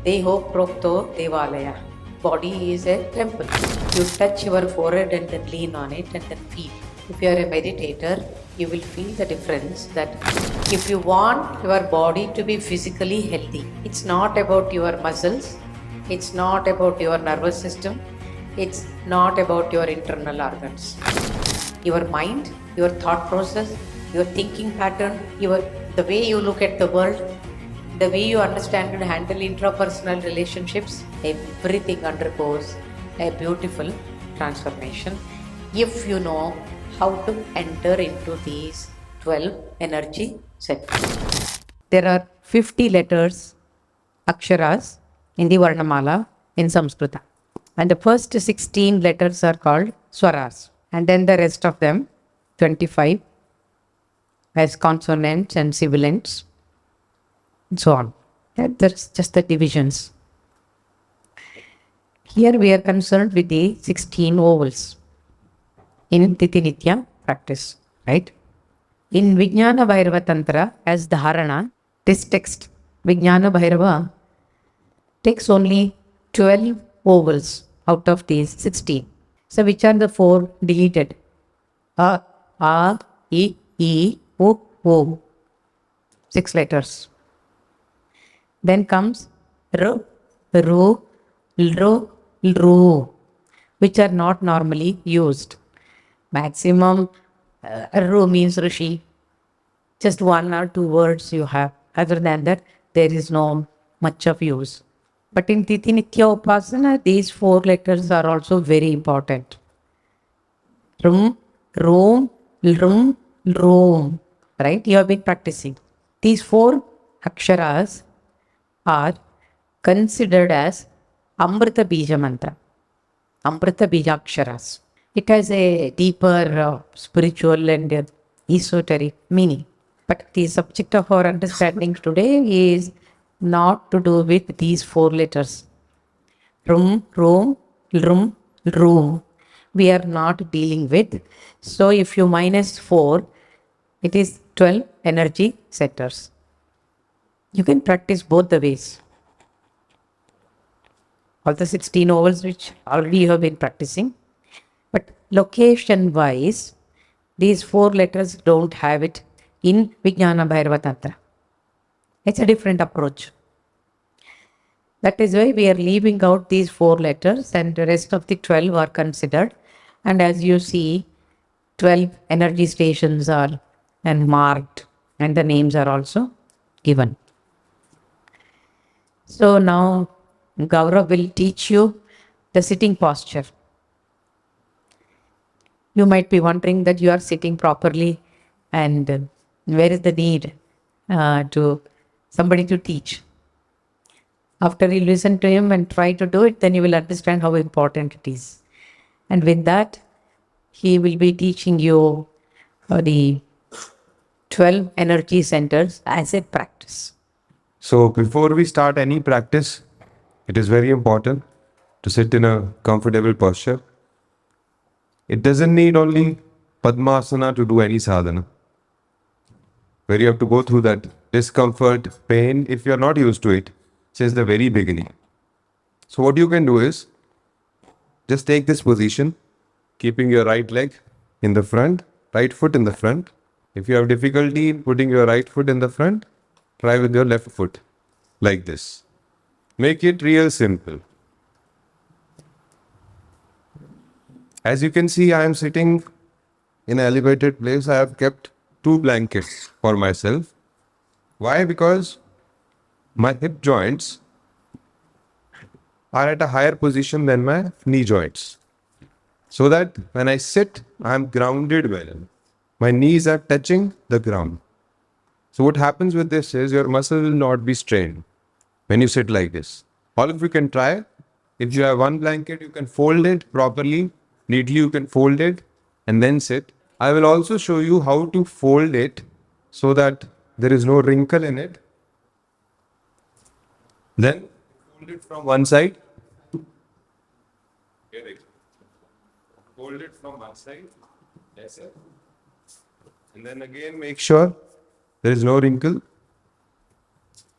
Deho Prokto Devalaya. Body is a temple. You touch your forehead and then lean on it and then feel. If you are a meditator, you will feel the difference that if you want your body to be physically healthy, it's not about your muscles, it's not about your nervous system, it's not about your internal organs. Your mind, your thought process, your thinking pattern, the way you look at the world, the way you understand and handle intrapersonal relationships, everything undergoes a beautiful transformation if you know how to enter into these 12 energy centers. There are 50 letters, aksharas, in the Varnamala in Sanskrit. And the first 16 letters are called swaras. And then the rest of them, 25, as consonants and sibilants, and so on. That's just the divisions. Here we are concerned with the 16 vowels in Titinitya practice, right? In Vijnana Bhairava Tantra, as Dharana, this text, Vijnana Bhairava, takes only 12 vowels out of these 16. So, which are the 4 deleted? A, I, U, O. 6 letters. Then comes R, Ru, Lro, Lru, which are not normally used. Maximum Ru means Rishi. Just 1 or 2 words you have. Other than that, there is no much of use. But in Titi Nitya Upasana, these 4 letters are also very important. Rum, Rom, Lrum, Lrom. Right? You have been practicing. These 4 aksharas are considered as Amrita Bija Mantra. Amrita Bija Aksharas. It has a deeper spiritual and esoteric meaning. But the subject of our understanding today is not to do with these 4 letters. Rum, Rom, Lrum, Lrum. We are not dealing with. So if you minus 4, it is 12 energy centers. You can practice both the ways. All the 16 ovals which already you have been practicing. But location wise, these 4 letters don't have it in Vijnana Bhairava Tantra. It's a different approach. That is why we are leaving out these 4 letters and the rest of the 12 are considered. And as you see, 12 energy stations are and marked and the names are also given. So now Gaurav will teach you the sitting posture. You might be wondering that you are sitting properly and where is the need to somebody to teach. After you listen to him and try to do it, then you will understand how important it is. And with that, he will be teaching you the 12 energy centers as a practice. So before we start any practice, it is very important to sit in a comfortable posture. It doesn't need only Padmasana to do any sadhana, where you have to go through that discomfort, pain, if you're not used to it, since the very beginning. So what you can do is, just take this position, keeping your right leg in the front, right foot in the front. If you have difficulty in putting your right foot in the front, try with your left foot, like this. Make it real simple. As you can see, I am sitting in an elevated place. I have kept 2 blankets for myself. Why? Because my hip joints are at a higher position than my knee joints. So that when I sit, I am grounded well. My knees are touching the ground. So what happens with this is your muscle will not be strained when you sit like this. All of you can try. If you have 1 blanket, you can fold it properly. Neatly, you can fold it and then sit. I will also show you how to fold it so that there is no wrinkle in it. Then fold it from one side. Hold it from one side. Yes, sir. And then again make sure there is no wrinkle.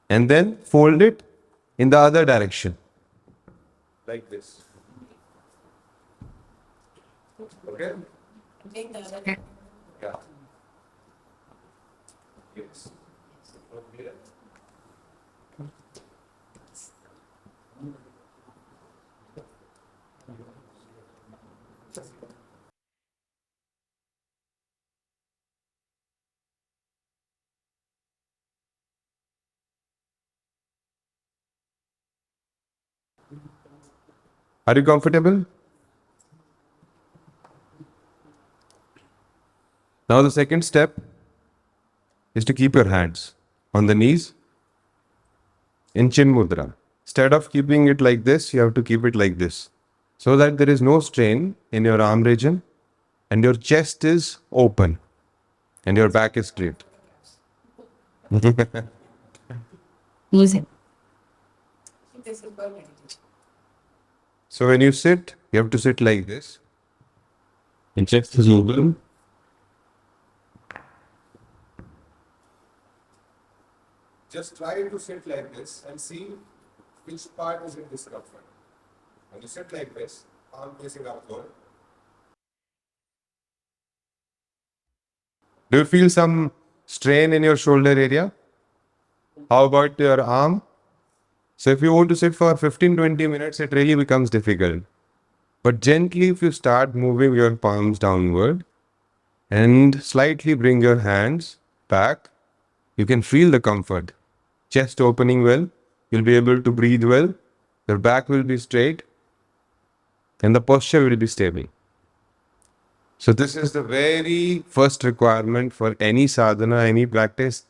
And then fold it in the other direction. Like this. Okay? Yeah. Yes. Are you comfortable? Now the second step is to keep your hands on the knees in Chin Mudra. Instead of keeping it like this, you have to keep it like this, so that there is no strain in your arm region and your chest is open and your back is straight. Losing. So when you sit, you have to sit like this. And chest is open. Just try to sit like this and see which part is in discomfort. When you sit like this, arm facing upward. Do you feel some strain in your shoulder area? How about your arm? So if you want to sit for 15-20 minutes, it really becomes difficult. But gently, if you start moving your palms downward and slightly bring your hands back, you can feel the comfort. Chest opening well, you'll be able to breathe well, your back will be straight, and the posture will be stable. So this is the very first requirement for any sadhana, any practice.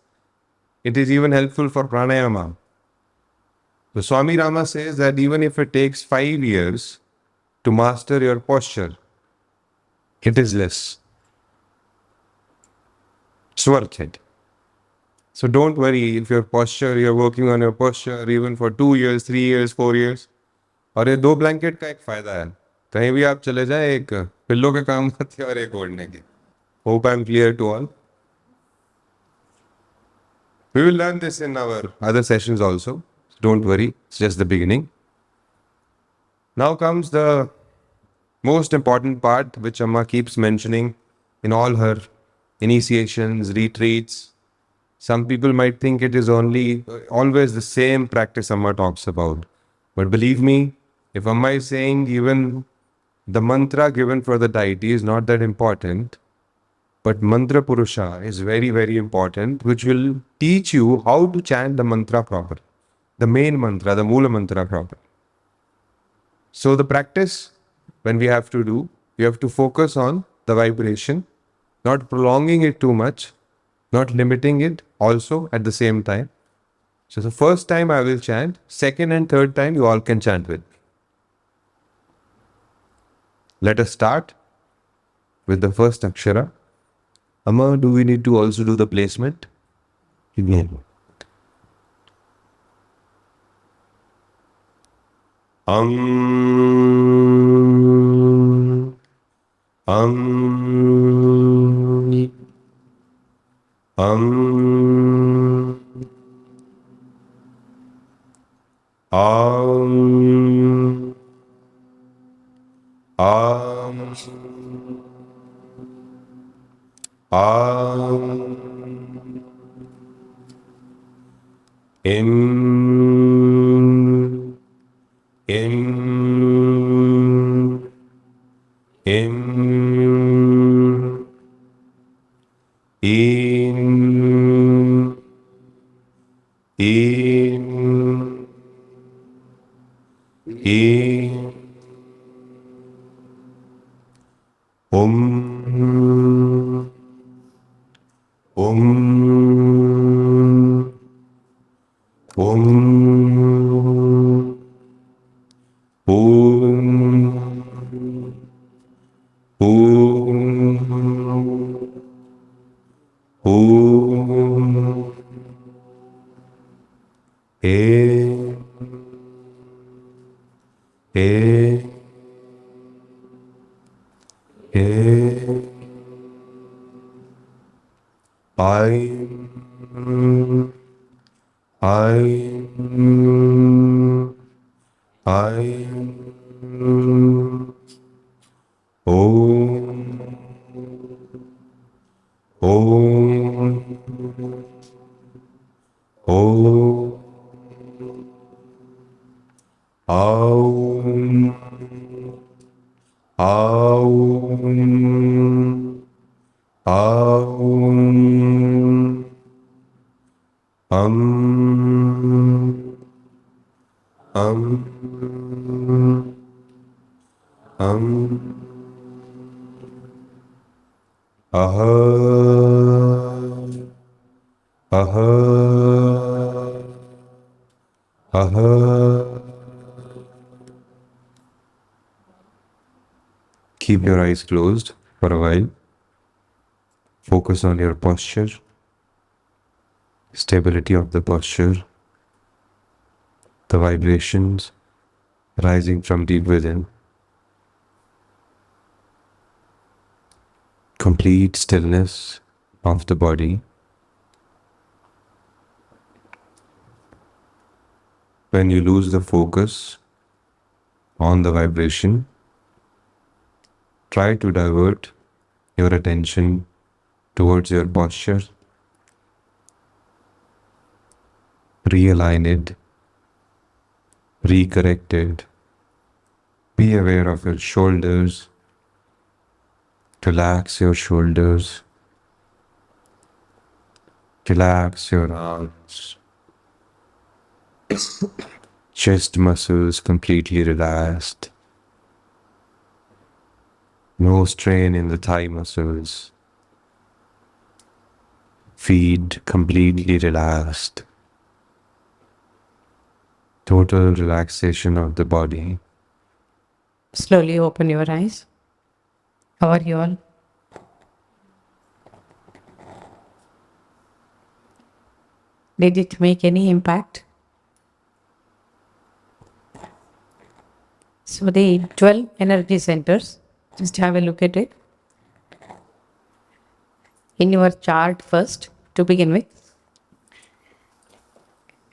It is even helpful for pranayama. So Swami Rama says that even if it takes 5 years to master your posture, it is less. It's worth it. So don't worry if your posture, you're working on your posture even for 2 years, 3 years, 4 years. और ये 2 blanket का एक फायदा है, कहीं भी आप चले जाए एक पिल्लो के काम करते हैं और एक ओढ़ने के. Hope I'm clear to all. We will learn this in our other sessions also. Don't worry, it's just the beginning. Now comes the most important part, which Amma keeps mentioning in all her initiations, retreats. Some people might think it is only always the same practice Amma talks about. But believe me, if Amma is saying even the mantra given for the deity is not that important, but mantra purusha is very, very important, which will teach you how to chant the mantra proper. The main mantra, the Mula mantra proper. So the practice, when we have to do, we have to focus on the vibration, not prolonging it too much, not limiting it also at the same time. So the first time I will chant, second and third time you all can chant with me. Let us start with the first akshara. Amma, do we need to also do the placement? No. Um, um, um, um, in, in, in, um, um, um, Om E E E I I Om Om Om Aum Aum Aum Um Um Aha Aha Aha. Keep your eyes closed for a while. Focus on your posture, stability of the posture, the vibrations rising from deep within. Complete stillness of the body. When you lose the focus on the vibration, try to divert your attention towards your posture. Realign it, recorrect it. Be aware of your shoulders. Relax your shoulders. Relax your arms. Chest muscles completely relaxed. No strain in the thigh muscles. Feet completely relaxed. Total relaxation of the body. Slowly open your eyes. How are you all? Did it make any impact? So the 12 energy centers, just have a look at it. In your chart first, to begin with.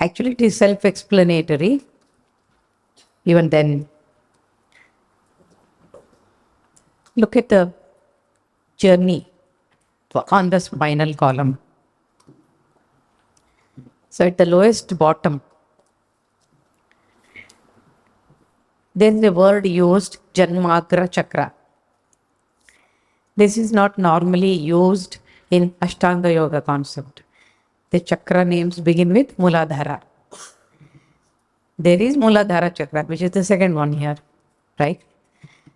Actually, it is self-explanatory. Even then, look at the journey on the spinal column. So at the lowest bottom, there is a word used, Janmagra Chakra. This is not normally used in Ashtanga Yoga concept. The chakra names begin with Muladhara. There is Muladhara Chakra, which is the second one here, right?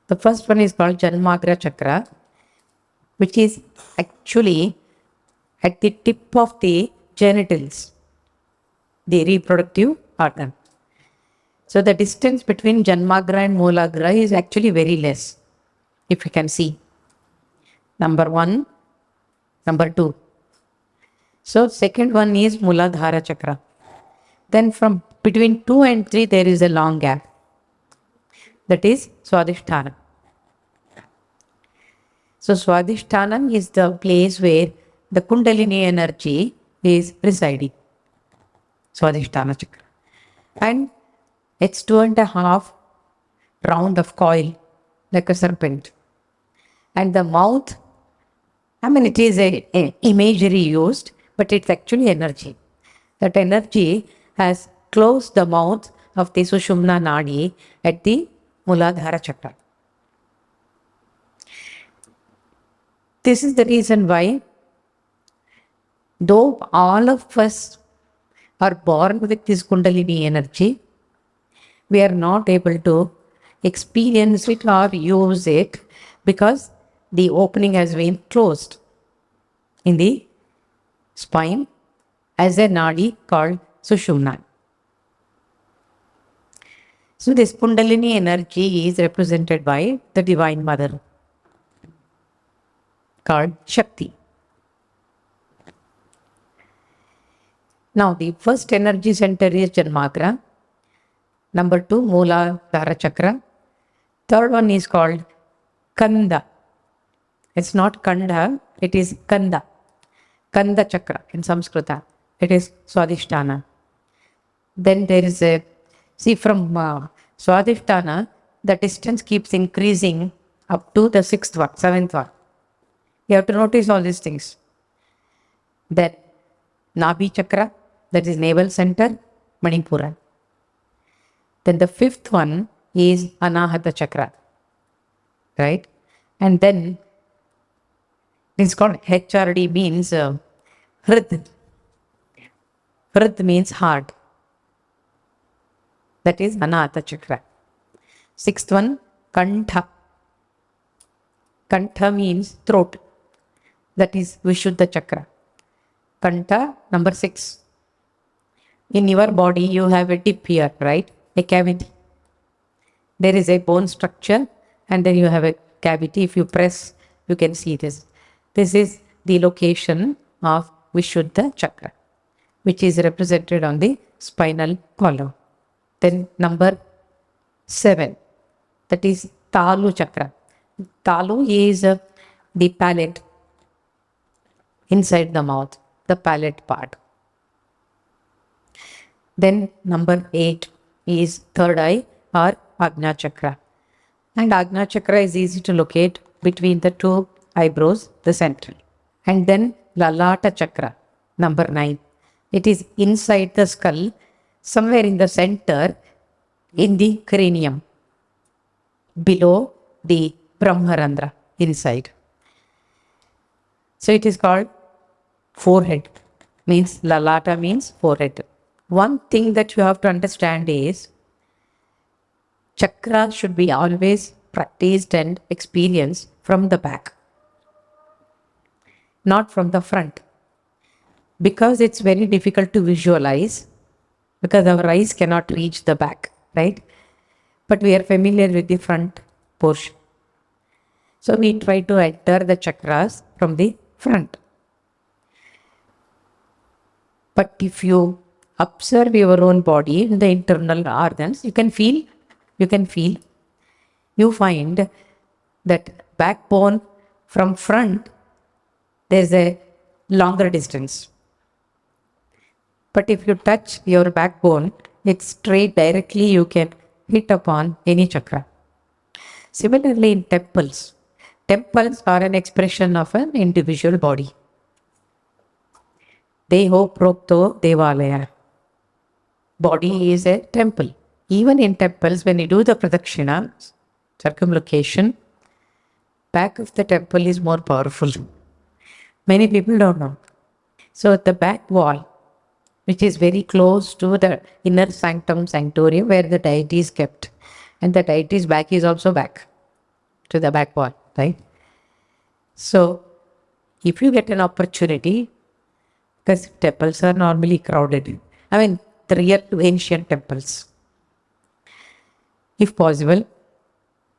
The first one is called Janmagra Chakra, which is actually at the tip of the genitals, the reproductive organ. So the distance between Janmagra and Mulagra is actually very less, if you can see. Number one, number two. So second one is Muladhara Chakra. Then from between 2 and 3, there is a long gap. That is Swadhisthana. So Swadhisthana is the place where the Kundalini energy is residing. Swadhisthana Chakra. And it's 2.5 round of coil, like a serpent. And the mouth, it is a imagery used, but it's actually energy. That energy has closed the mouth of the Sushumna Nadi at the Muladhara Chakra. This is the reason why, though all of us are born with this Kundalini energy, we are not able to experience it or use it because the opening has been closed in the spine as a nadi called Sushumna. So this Kundalini energy is represented by the Divine Mother called Shakti. Now the first energy center is Janmagra. Number 2, Muladhara Chakra. Third one is called Kanda. It's not Kanda, it is Kanda. Kanda Chakra in Sanskrita. It is Swadhisthana. Then there is a, see from Swadhisthana, the distance keeps increasing up to the sixth one, seventh one. You have to notice all these things. Then Nabhi Chakra, that is navel center, Manipura. Then the fifth one is Anahata Chakra, right? And then it's called HRD, means Hrid. Hrid means heart. That is Anahata Chakra. Sixth one, Kantha. Kantha means throat. That is Vishuddha Chakra. Kantha, number 6. In your body, you have a dip here, right? A cavity. There is a bone structure and then you have a cavity. If you press, you can see this. This is the location of Vishuddha Chakra, which is represented on the spinal column. Then number 7, that is Talu Chakra. Talu is the palate inside the mouth, the palate part. Then number 8 is third eye or Ajna Chakra. And Ajna Chakra is easy to locate between the two eyebrows, the central. And then Lalata Chakra, number 9. It is inside the skull, somewhere in the center, in the cranium, below the Brahmarandra, inside. So it is called forehead, means Lalata means forehead. One thing that you have to understand is chakra should be always practiced and experienced from the back, not from the front. Because it's very difficult to visualize, because our eyes cannot reach the back, right? But we are familiar with the front portion. So we try to enter the chakras from the front. But if you observe your own body, the internal organs, you find that backbone from front, there's a longer distance. But if you touch your backbone, it's straight directly, you can hit upon any chakra. Similarly, in temples are an expression of an individual body. Deho prokto devalaya. Body is a temple. Even in temples, when you do the pradakshina, circumlocution, back of the temple is more powerful. Many people don't know. So the back wall, which is very close to the inner sanctum sanctorium where the deity is kept, and the deity's back is also back to the back wall, right? So if you get an opportunity, because temples are normally crowded, the real ancient temples, if possible,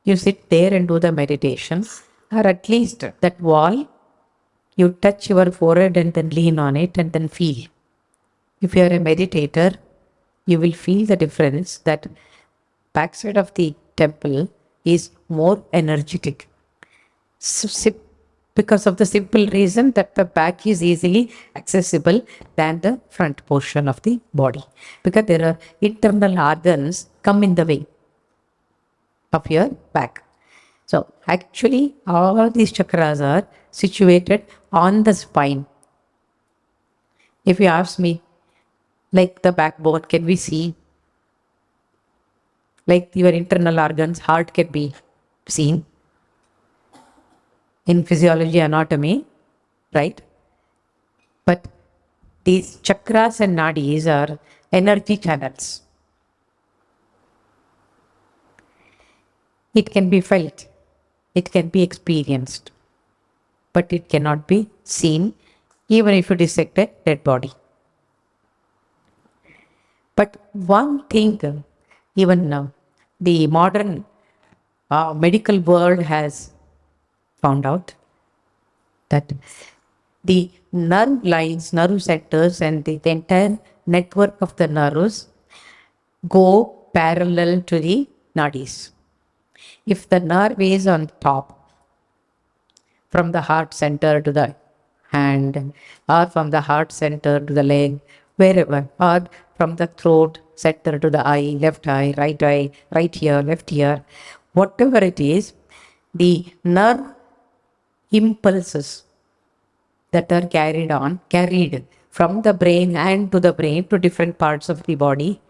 you sit there and do the meditation, or at least that wall, you touch your forehead and then lean on it and then feel. If you are a meditator, you will feel the difference that backside of the temple is more energetic. Because of the simple reason that the back is easily accessible than the front portion of the body. Because there are internal organs come in the way of your back. So actually all these chakras are situated on the spine. If you ask me, like the backbone, can we see? Like your internal organs, heart can be seen in physiology, anatomy, right? But these chakras and nadis are energy channels. It can be felt, it can be experienced, but it cannot be seen even if you dissect a dead body. But one thing, even now, the modern medical world has found out that the nerve lines, nerve centers, and the entire network of the nerves go parallel to the nadis. If the nerve is on top, from the heart center to the hand, or from the heart center to the leg, wherever, or from the throat center to the eye, right here, left here, whatever it is, the nerve impulses that are carried from the brain and to the brain to different parts of the body.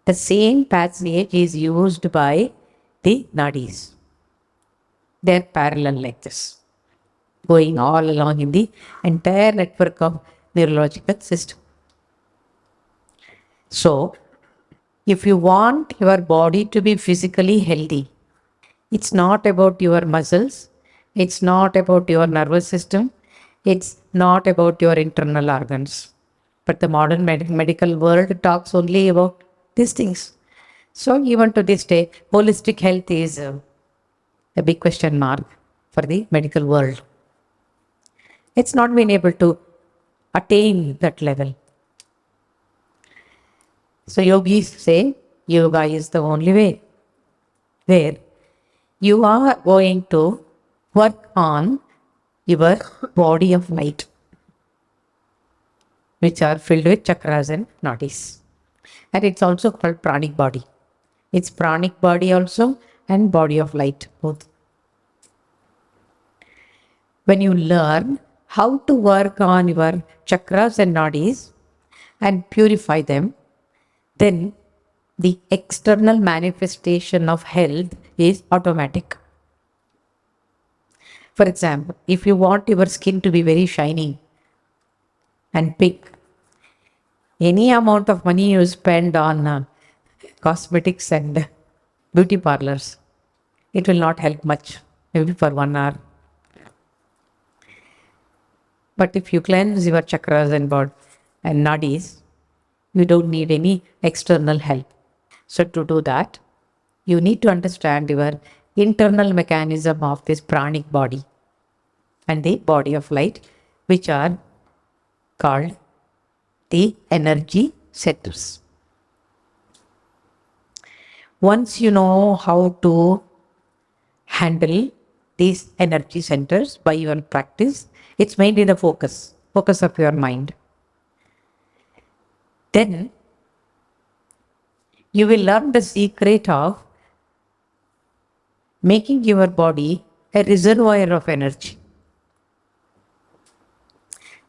The same passage is used by the nadis. They're parallel like this, going all along in the entire network of neurological system. So, if you want your body to be physically healthy, it's not about your muscles, it's not about your nervous system, it's not about your internal organs. But the modern medical world talks only about these things. So, even to this day, holistic health is a big question mark for the medical world. It's not been able to attain that level. So yogis say yoga is the only way, where you are going to work on your body of light, which are filled with chakras and nadis. And it's also called pranic body. It's pranic body also and body of light both. When you learn how to work on your chakras and nadis and purify them, then the external manifestation of health is automatic. For example, if you want your skin to be very shiny and pink, any amount of money you spend on cosmetics and beauty parlors, it will not help much, maybe for 1 hour. But if you cleanse your chakras and nadis, you don't need any external help. So to do that, you need to understand your internal mechanism of this pranic body and the body of light, which are called the energy centers. Once you know how to handle these energy centers by your practice, it's mainly the focus of your mind. Then you will learn the secret of making your body a reservoir of energy.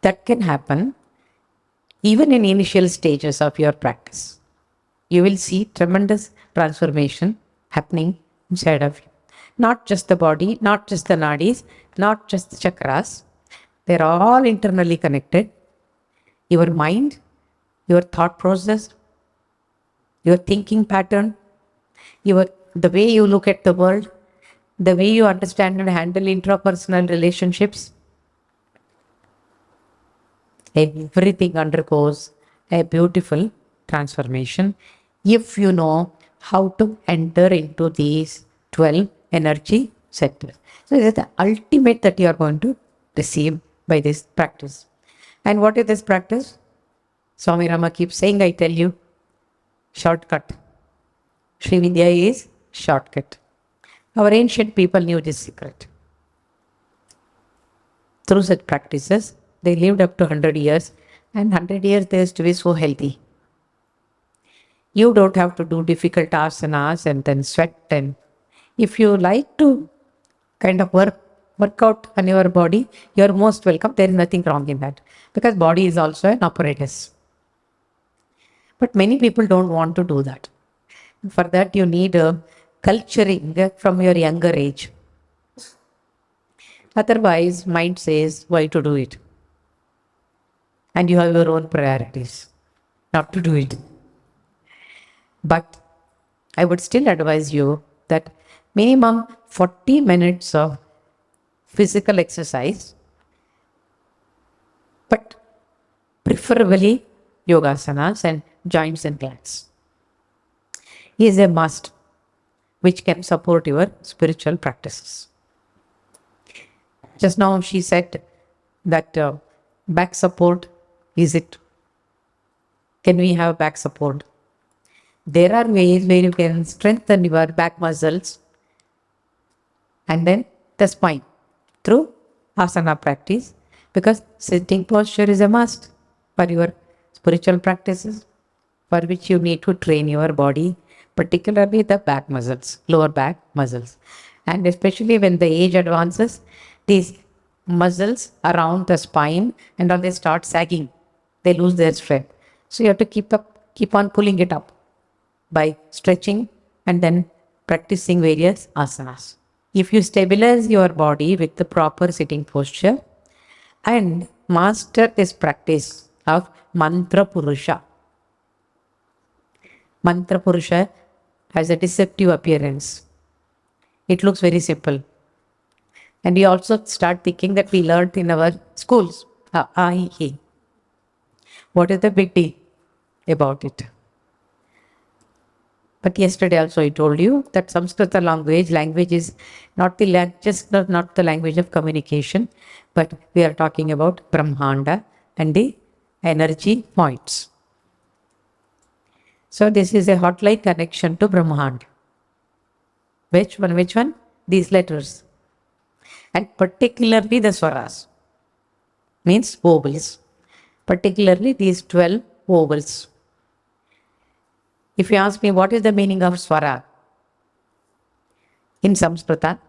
That can happen even in initial stages of your practice. You will see tremendous transformation happening inside of you. Not just the body, not just the nadis, not just the chakras. They're all internally connected. Your mind, your thought process, your thinking pattern, the way you look at the world, the way you understand and handle intrapersonal relationships, everything undergoes a beautiful transformation if you know how to enter into these 12 energy centers. So it is the ultimate that you are going to receive by this practice. And what is this practice? Swami Rama keeps saying, I tell you, shortcut. Srividya is shortcut. Our ancient people knew this secret. Through such practices, they lived up to 100 years, and 100 years they used to be so healthy. You don't have to do difficult asanas and then sweat. And if you like to kind of work out on your body, you're most welcome. There is nothing wrong in that, because body is also an apparatus. But many people don't want to do that. For that, you need a culturing from your younger age. Otherwise, mind says, why to do it? And you have your own priorities not to do it. But I would still advise you that minimum 40 minutes of physical exercise, but preferably yogasanas and joints and glands, is a must, which can support your spiritual practices. Just now she said that back support, is it? Can we have back support? There are ways where you can strengthen your back muscles and then the spine through asana practice, because sitting posture is a must for your spiritual practices, for which you need to train your body, particularly the back muscles, lower back muscles. And especially when the age advances, these muscles around the spine and all they start sagging. They lose their strength. So you have to keep on pulling it up by stretching and then practicing various asanas. If you stabilize your body with the proper sitting posture and master this practice of mantra purusha. Mantra purusha has a deceptive appearance. It looks very simple. And we also start thinking that we learned in our schools. He. What is the big deal about it? But yesterday also I told you that Samskrita language is not not the language of communication, but we are talking about Brahmanda and the energy points. So this is a hotline connection to Brahmanda. Which one? These letters. And particularly the swaras. Means vowels. Particularly these 12 vowels. If you ask me what is the meaning of swara in Samskrita,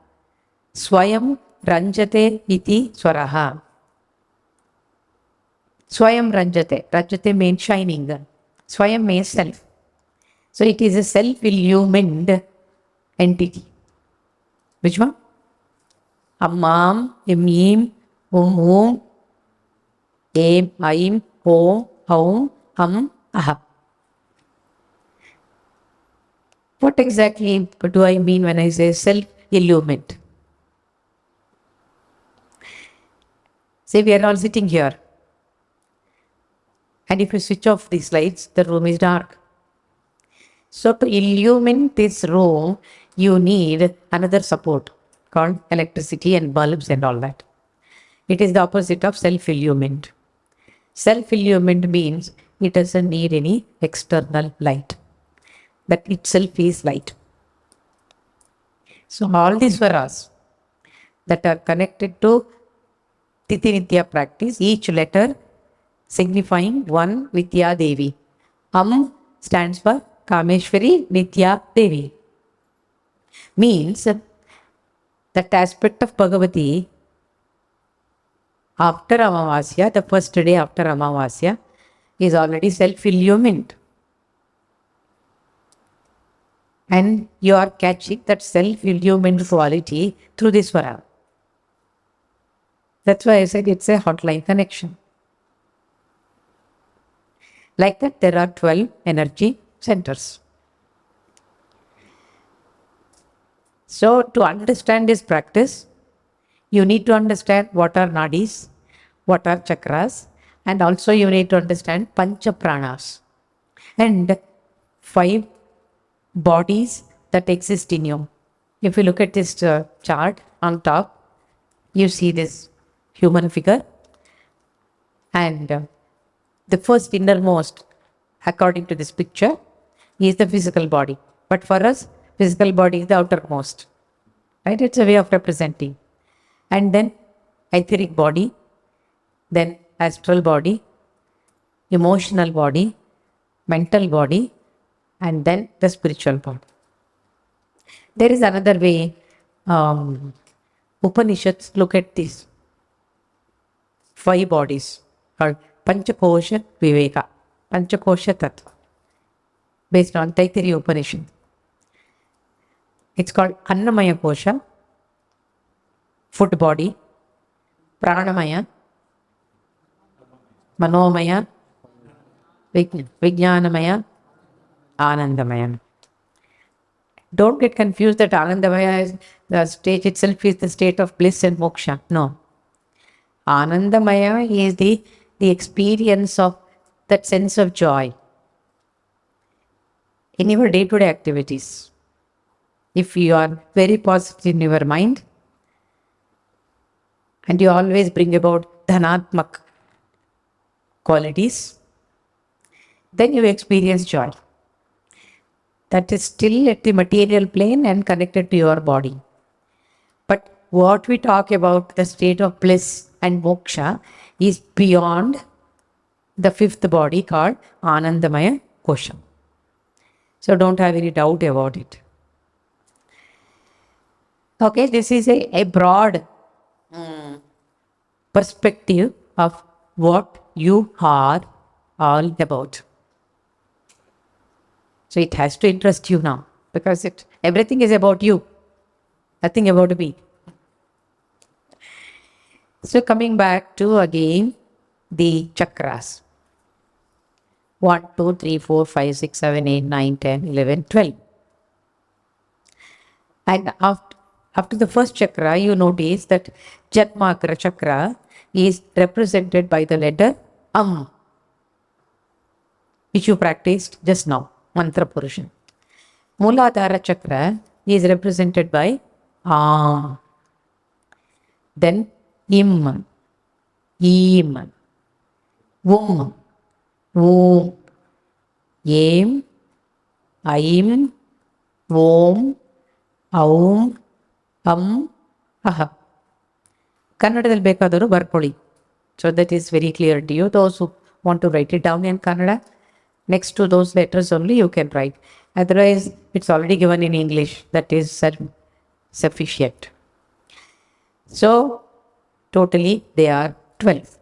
Swayam Ranjate iti swaraha. Swayam Ranjate. Ranjate means shining. Swayam means self. So it is a self-illumined entity. Which one? Ammam, Imim, Om, Em, Aim, Om, Aum, Ham, Aha. What exactly do I mean when I say self-illumined? Say we are all sitting here. And if you switch off these lights, the room is dark. So to illumine this room, you need another support called electricity and bulbs and all that. It is the opposite of self-illumined. Self-illumined means it doesn't need any external light. That itself is light. So all these swaras that are connected to Titi Nitya practice, each letter signifying one Vidya Devi. Stands for Kameshwari Nitya Devi. Means that aspect of Bhagavati after Amavasya, the first day after Amavasya, is already self-illumined. And you are catching that self-illumined quality through this swara. That's why I said it's a hotline connection. Like that, there are 12 energy centers. So, to understand this practice, you need to understand what are nadis, what are chakras, and also you need to understand pancha pranas and 5 bodies that exist in you. If you look at this chart on top, you see this human figure, and the first innermost, according to this picture, is the physical body. But for us, physical body is the outermost. Right? It's a way of representing. And then etheric body, then astral body, emotional body, mental body, and then the spiritual body. There is another way Upanishads look at these 5 bodies called Panchakosha Viveka, Panchakosha Tattva, based on Taittiriya Upanishad. It's called Annamaya Kosha, food body, Pranamaya, Manomaya, Vijnanamaya, Anandamaya. Don't get confused that Anandamaya is the state itself is the state of bliss and moksha. No. Anandamaya is the experience of that sense of joy in your day-to-day activities. If you are very positive in your mind and you always bring about dhanatmak qualities, then you experience joy. That is still at the material plane and connected to your body. But what we talk about, the state of bliss and moksha, is beyond the 5th body called Anandamaya kosha. So don't have any doubt about it. Okay, this is a broad perspective of what you are all about. So it has to interest you now because everything is about you, nothing about me. So coming back to again the chakras. 1, 2, 3, 4, 5, 6, 7, 8, 9, 10, 11, 12. And after the first chakra, you notice that Janmakara chakra is represented by the letter which you practiced just now, mantra portion. Muladhara chakra is represented by then Im, Im, Vum, Om, Yem, Aim, Om, Aum, Aha. ಕನ್ನಡದಲ್ಲಿ ಬೇಕಾದರೂ ಬರ್ಕೊಳ್ಳಿ. So that is very clear to you. Those who want to write it down in Kannada, next to those letters only you can write. Otherwise, it's already given in English. That is sufficient. So, totally they are 12.